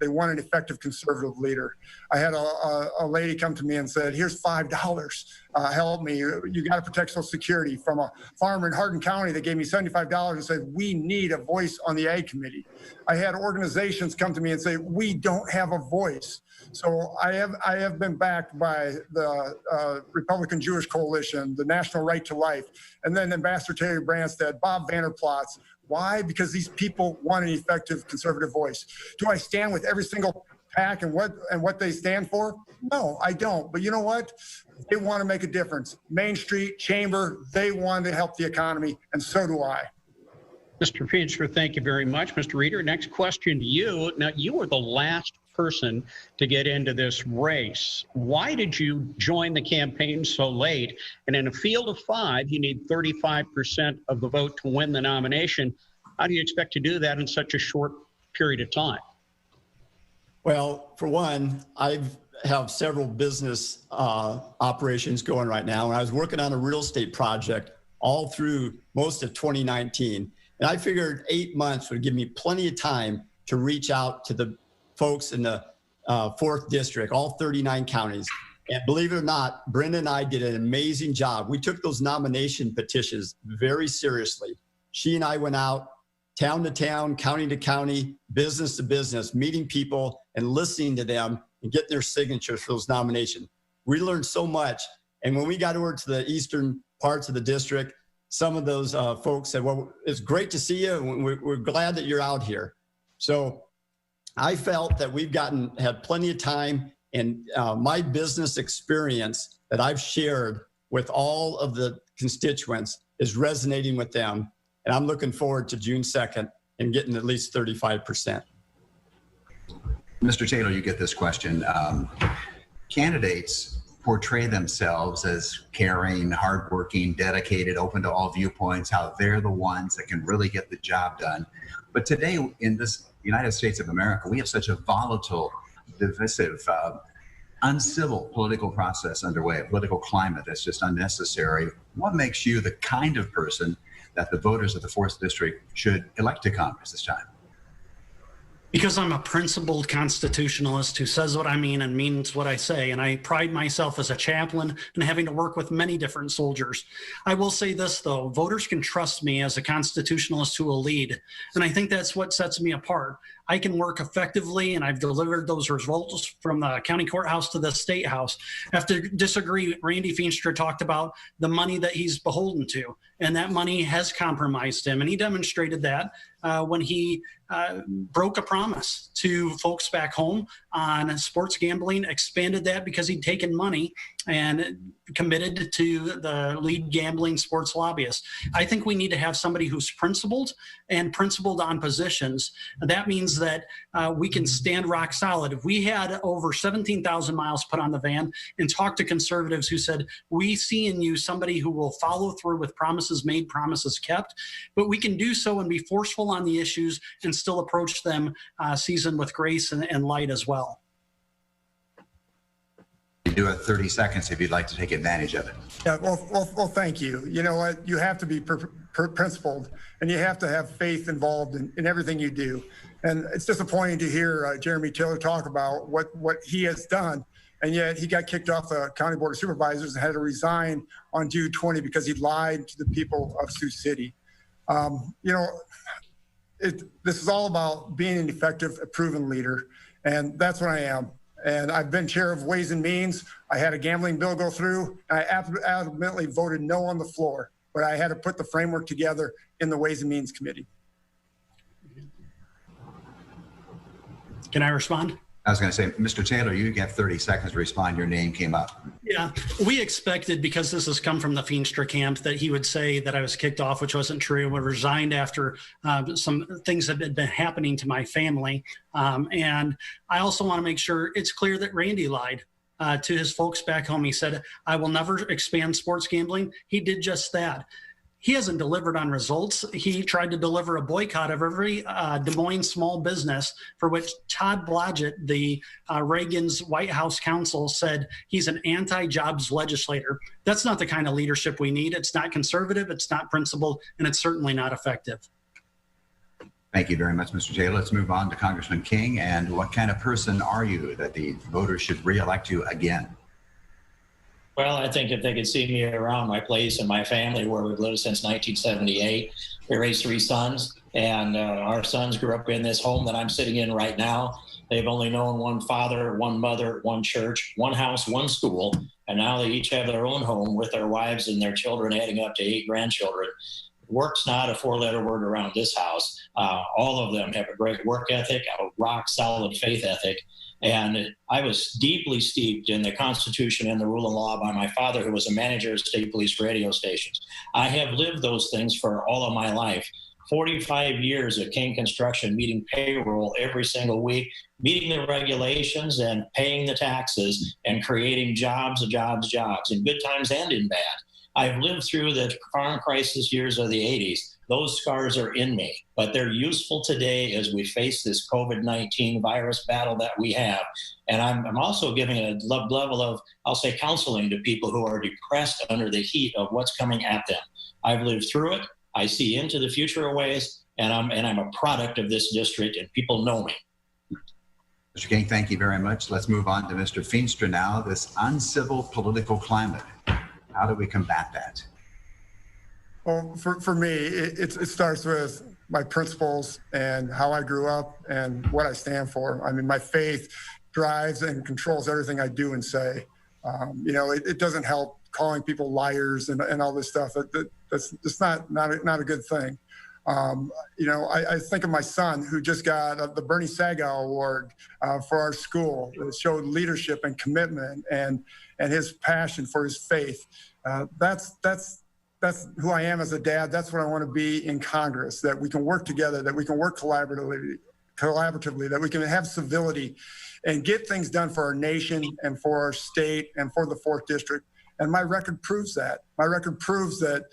want an effective conservative leader. I had a lady come to me and said, here's $5, help me. You got to protect Social Security, from a farmer in Hardin County that gave me $75 and said, we need a voice on the Ag Committee. I had organizations come to me and say, we don't have a voice. So I have been backed by the Republican Jewish Coalition, the National Right to Life, and then Ambassador Terry Branstad, Bob Vander Plaats. Why? Because these people want an effective conservative voice. Do I stand with every single PAC and what they stand for? No, I don't. But you know what? They want to make a difference. Main Street, Chamber, they want to help the economy, and so do I. Mr. Feenstra, thank you very much. Mr. Reeder, next question to you. Now, you were the last person to get into this race. Why did you join the campaign so late? And in a field of 5, you need 35% of the vote to win the nomination. How do you expect to do that in such a short period of time? Well, for one, I have several business operations going right now. And I was working on a real estate project all through most of 2019. And I figured 8 months would give me plenty of time to reach out to the folks in the 4th District, all 39 counties. And believe it or not, Brenda and I did an amazing job. We took those nomination petitions very seriously. She and I went out town to town, county to county, business to business, meeting people and listening to them and getting their signatures for those nominations. We learned so much. And when we got over to the eastern parts of the district, some of those folks said, well, it's great to see you. We're glad that you're out here. So I felt that we've had plenty of time, and my business experience that I've shared with all of the constituents is resonating with them. And I'm looking forward to June 2nd and getting at least 35%. Mr. Taylor, you get this question. Candidates portray themselves as caring, hardworking, dedicated, open to all viewpoints, how they're the ones that can really get the job done. But today in this United States of America, we have such a volatile, divisive, uncivil political process underway, a political climate that's just unnecessary. What makes you the kind of person that the voters of the 4th District should elect to Congress this time? Because I'm a principled constitutionalist who says what I mean and means what I say, and I pride myself as a chaplain in having to work with many different soldiers. I will say this, though, voters can trust me as a constitutionalist who will lead, and I think that's what sets me apart. I can work effectively, and I've delivered those results from the county courthouse to the state house. I have to disagree. Randy Feenstra talked about the money that he's beholden to, and that money has compromised him, and he demonstrated that when he broke a promise to folks back home on sports gambling, expanded that because he'd taken money and committed to the lead gambling sports lobbyist. I think we need to have somebody who's principled and principled on positions. That means that we can stand rock solid. If we had over 17,000 miles put on the van and talked to conservatives who said, we see in you somebody who will follow through with promises made, promises kept, but we can do so and be forceful on the issues and still approach them seasoned with grace and light as well. do have 30 seconds if you'd like to take advantage of it. Yeah, well, thank you. You know what? You have to be principled, and you have to have faith involved in everything you do. And it's disappointing to hear Jeremy Taylor talk about what he has done, and yet he got kicked off the County Board of Supervisors and had to resign on June 20 because he lied to the people of Sioux City. You know, this is all about being an effective, proven leader, and that's what I am. And I've been chair of Ways and Means. I had a gambling bill go through. I adamantly voted no on the floor, but I had to put the framework together in the Ways and Means Committee. Can I respond? I was going to say, Mr. Taylor, you have 30 seconds to respond. Your name came up. Yeah, we expected, because this has come from the Feenstra camp, that he would say that I was kicked off, which wasn't true. I resigned after some things that had been happening to my family. And I also want to make sure it's clear that Randy lied to his folks back home. He said, I will never expand sports gambling. He did just that. He hasn't delivered on results. He tried to deliver a boycott of every Des Moines small business, for which Todd Blodgett, the Reagan's White House counsel, said he's an anti-jobs legislator. That's not the kind of leadership we need. It's not conservative, it's not principled, and it's certainly not effective. Thank you very much, Mr. Taylor. Let's move on to Congressman King. And what kind of person are you that the voters should re-elect you again? Well, I think if they could see me around my place and my family, where we've lived since 1978, we raised 3 sons, and our sons grew up in this home that I'm sitting in right now. They've only known one father, one mother, one church, one house, one school, and now they each have their own home with their wives and their children, adding up to 8 grandchildren. Work's not a 4-letter word around this house. All of them have a great work ethic, a rock-solid faith ethic. And I was deeply steeped in the Constitution and the rule of law by my father, who was a manager of state police radio stations. I have lived those things for all of my life. 45 years at King Construction, meeting payroll every single week, meeting the regulations and paying the taxes and creating jobs, in good times and in bad. I've lived through the farm crisis years of the 80s. Those scars are in me, but they're useful today as we face this COVID-19 virus battle that we have. And I'm also giving a level of, I'll say, counseling to people who are depressed under the heat of what's coming at them. I've lived through it. I see into the future ways, and I'm a product of this district, and people know me. Mr. King, thank you very much. Let's move on to Mr. Feenstra now. This uncivil political climate. How do we combat that? Well, for me, it starts with my principles and how I grew up and what I stand for. I mean, my faith drives and controls everything I do and say. You know, it doesn't help calling people liars and all this stuff. That's just not a good thing. You know, I think of my son, who just got the Bernie Sagow Award for our school. It showed leadership and commitment and his passion for his faith. That's who I am as a dad. That's what I want to be in Congress, that we can work together, that we can work collaboratively, that we can have civility and get things done for our nation and for our state and for the 4th District. And my record proves that. My record proves that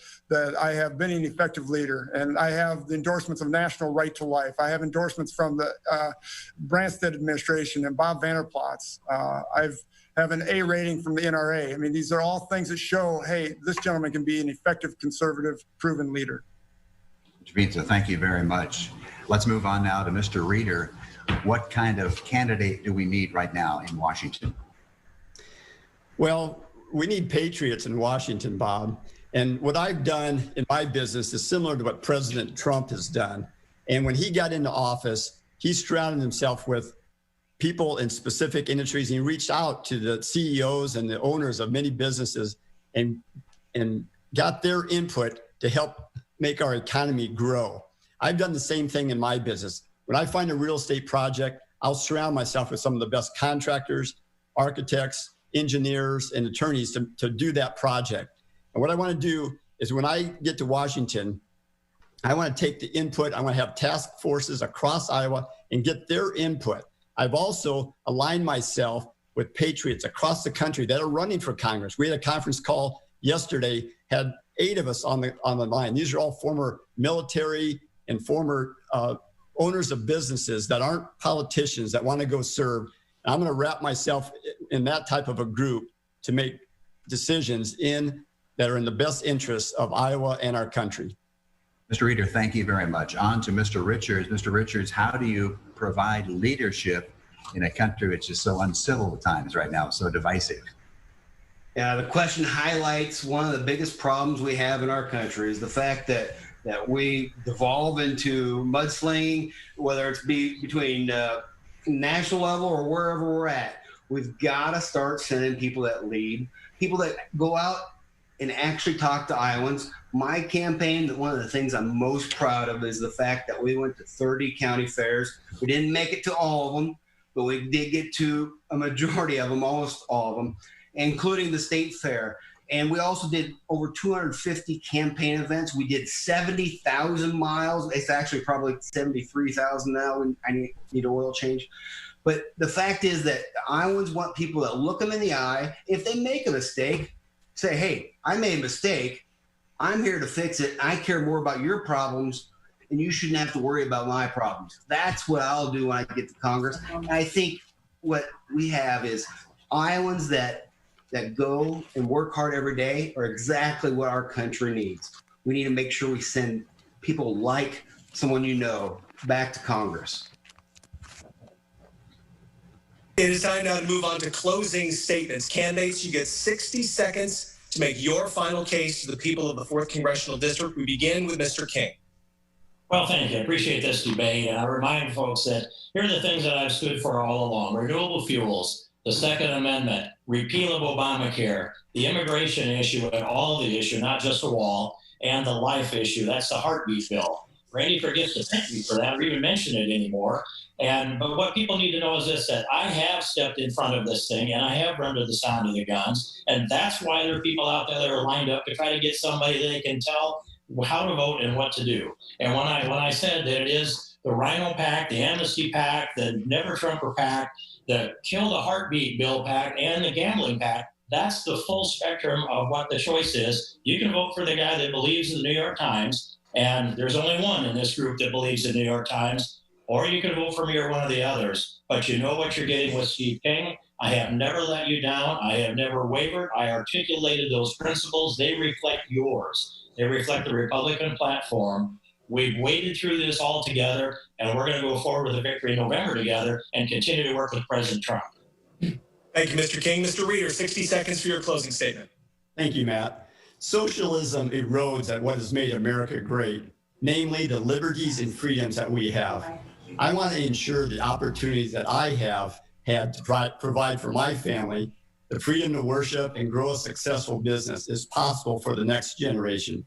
I have been an effective leader, and I have the endorsements of National Right to Life. I have endorsements from the Branstad administration and Bob Vanderplots. I've have an A rating from the NRA. I mean, these are all things that show, hey, this gentleman can be an effective, conservative, proven leader. Mr. Feenstra, thank you very much. Let's move on now to Mr. Reeder. What kind of candidate do we need right now in Washington? Well, we need patriots in Washington, Bob. And what I've done in my business is similar to what President Trump has done. And when he got into office, he surrounded himself with people in specific industries. He reached out to the CEOs and the owners of many businesses and got their input to help make our economy grow. I've done the same thing in my business. When I find a real estate project, I'll surround myself with some of the best contractors, architects, engineers, and attorneys to do that project. And what I want to do is, when I get to Washington, I want to take the input. I want to have task forces across Iowa and get their input. I've also aligned myself with patriots across the country that are running for Congress. We had a conference call yesterday, had 8 of us on the line. These are all former military and former owners of businesses that aren't politicians that want to go serve. And I'm going to wrap myself in that type of a group to make decisions that are in the best interests of Iowa and our country. Mr. Reeder, thank you very much. On to Mr. Richards. Mr. Richards, how do you provide leadership in a country which is so uncivil at times right now, so divisive? Yeah, the question highlights one of the biggest problems we have in our country is the fact that we devolve into mudslinging, whether it's between national level or wherever we're at. We've got to start sending people that lead, people that go out and actually talk to Iowans. My campaign, one of the things I'm most proud of is the fact that we went to 30 county fairs. We didn't make it to all of them, but we did get to a majority of them, almost all of them, including the state fair. And we also did over 250 campaign events. We did 70,000 miles. It's actually probably 73,000 now, and I need an oil change. But the fact is that Iowans want people that look them in the eye. If they make a mistake, say, hey, I made a mistake. I'm here to fix it. I care more about your problems, and you shouldn't have to worry about my problems. That's what I'll do when I get to Congress. And I think what we have is Iowans that go and work hard every day are exactly what our country needs. We need to make sure we send people like someone you know back to Congress. It is time now to move on to closing statements. Candidates, you get 60 seconds to make your final case to the people of the 4th Congressional District. We begin with Mr. King. Well, thank you. I appreciate this debate. And I remind folks that here are the things that I've stood for all along. Renewable fuels, the Second Amendment, repeal of Obamacare, the immigration issue and all the issue, not just the wall, and the life issue. That's the heartbeat bill. Randy forgets to thank me for that or even mention it anymore. But what people need to know is this, that I have stepped in front of this thing and I have run to the sound of the guns. And that's why there are people out there that are lined up to try to get somebody they can tell how to vote and what to do. And when I said that it is the Rhino Pact, the Amnesty Pact, the Never Trumper Pact, the Kill the Heartbeat Bill Pact, and the Gambling Pact, that's the full spectrum of what the choice is. You can vote for the guy that believes in the New York Times, and there's only one in this group that believes in the New York Times, or you can vote for me or one of the others. But you know what you're getting with Steve King. I have never let you down. I have never wavered. I articulated those principles. They reflect yours. They reflect the Republican platform. We've waded through this all together, and we're going to go forward with a victory in November together and continue to work with President Trump. Thank you, Mr. King. Mr. Reeder, 60 seconds for your closing statement. Thank you, Matt. Socialism erodes at what has made America great, namely the liberties and freedoms that we have. I want to ensure the opportunities that I have had to provide for my family, the freedom to worship and grow a successful business is possible for the next generation.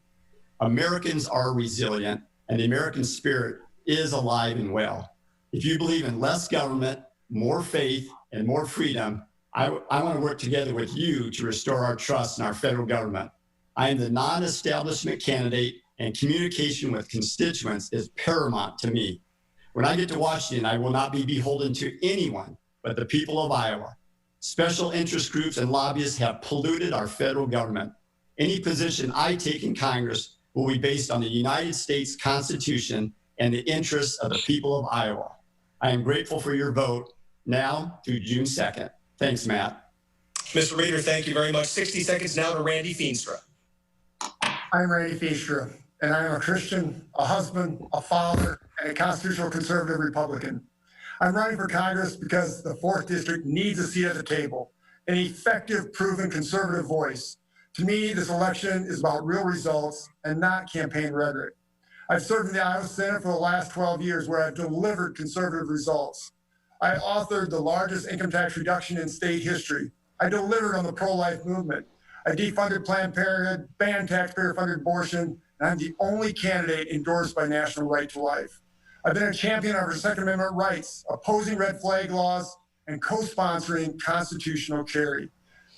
Americans are resilient, and the American spirit is alive and well. If you believe in less government, more faith, and more freedom, I want to work together with you to restore our trust in our federal government. I am the non-establishment candidate, and communication with constituents is paramount to me. When I get to Washington, I will not be beholden to anyone but the people of Iowa. Special interest groups and lobbyists have polluted our federal government. Any position I take in Congress will be based on the United States Constitution and the interests of the people of Iowa. I am grateful for your vote now through June 2nd. Thanks, Matt. Mr. Reeder, thank you very much. 60 seconds now to Randy Feenstra. I'm Randy Feenstra, and I am a Christian, a husband, a father, and a constitutional conservative Republican. I'm running for Congress because the 4th District needs a seat at the table, an effective, proven conservative voice. To me, this election is about real results and not campaign rhetoric. I've served in the Iowa Senate for the last 12 years where I've delivered conservative results. I authored the largest income tax reduction in state history. I delivered on the pro-life movement. I defunded Planned Parenthood, banned taxpayer-funded abortion, and I'm the only candidate endorsed by National Right to Life. I've been a champion of our Second Amendment rights, opposing red flag laws, and co-sponsoring constitutional carry.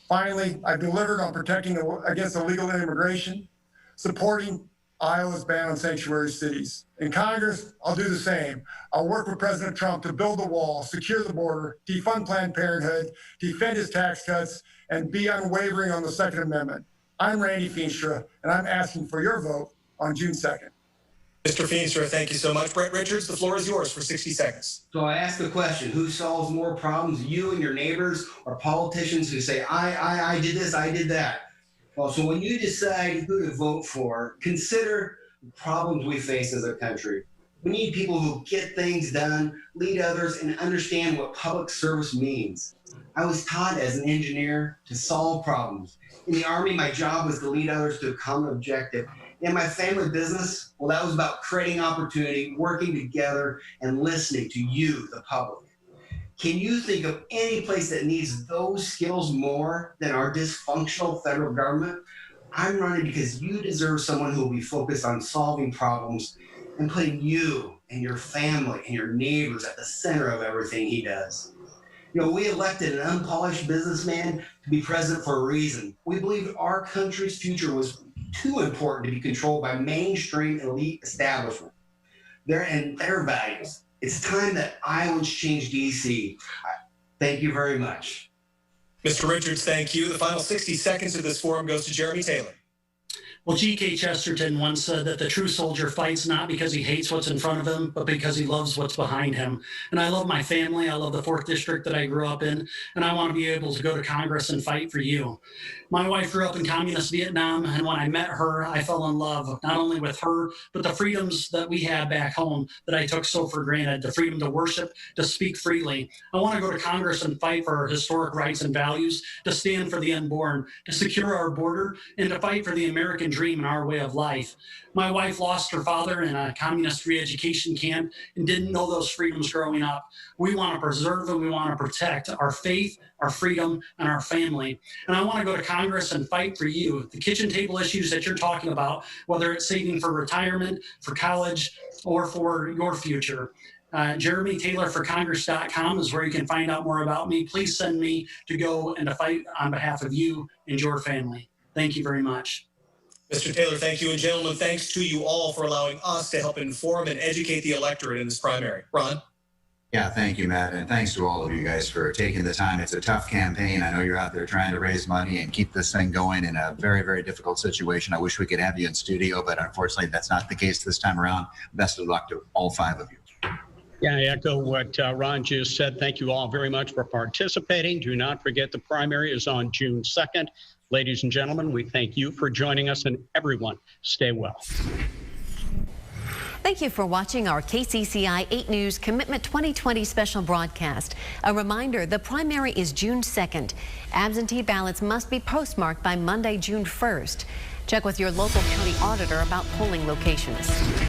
Finally, I've delivered on protecting against illegal immigration, supporting Iowa's ban on sanctuary cities. In Congress, I'll do the same. I'll work with President Trump to build the wall, secure the border, defund Planned Parenthood, defend his tax cuts, and be unwavering on the Second Amendment. I'm Randy Feenstra, and I'm asking for your vote on June 2nd. Mr. Feenstra, thank you so much. Brett Richards, the floor is yours for 60 seconds. So I ask the question, who solves more problems, you and your neighbors or politicians who say, I did this, I did that? Well, so when you decide who to vote for, consider the problems we face as a country. We need people who get things done, lead others, and understand what public service means. I was taught as an engineer to solve problems. In the Army, my job was to lead others to a common objective. In my family business, well, that was about creating opportunity, working together, and listening to you, the public. Can you think of any place that needs those skills more than our dysfunctional federal government? I'm running because you deserve someone who will be focused on solving problems and putting you and your family and your neighbors at the center of everything he does. You know, we elected an unpolished businessman to be president for a reason. We believed our country's future was too important to be controlled by mainstream elite establishment. Their values. It's time that Iowans change D.C. Thank you very much. Mr. Richards, thank you. The final 60 seconds of this forum goes to Jeremy Taylor. Well, G.K. Chesterton once said that the true soldier fights not because he hates what's in front of him, but because he loves what's behind him. And I love my family. I love the 4th District that I grew up in, and I want to be able to go to Congress and fight for you. My wife grew up in communist Vietnam, and when I met her, I fell in love, not only with her, but the freedoms that we had back home that I took so for granted, the freedom to worship, to speak freely. I want to go to Congress and fight for our historic rights and values, to stand for the unborn, to secure our border, and to fight for the American dream and our way of life. My wife lost her father in a communist re-education camp and didn't know those freedoms growing up. We want to preserve and we want to protect our faith, our freedom, and our family. And I want to go to Congress and fight for you. The kitchen table issues that you're talking about, whether it's saving for retirement, for college, or for your future. JeremyTaylorForCongress.com is where you can find out more about me. Please send me to go and to fight on behalf of you and your family. Thank you very much. Mr. Taylor, thank you. And gentlemen, thanks to you all for allowing us to help inform and educate the electorate in this primary. Ron? Yeah, thank you, Matt. And thanks to all of you guys for taking the time. It's a tough campaign. I know you're out there trying to raise money and keep this thing going in a very, very difficult situation. I wish we could have you in studio, but unfortunately, that's not the case this time around. Best of luck to all 5 of you. Yeah, I echo what Ron just said. Thank you all very much for participating. Do not forget the primary is on June 2nd. Ladies and gentlemen, we thank you for joining us, and everyone, stay well. Thank you for watching our KCCI 8 News Commitment 2020 special broadcast. A reminder, the primary is June 2nd. Absentee ballots must be postmarked by Monday, June 1st. Check with your local county auditor about polling locations.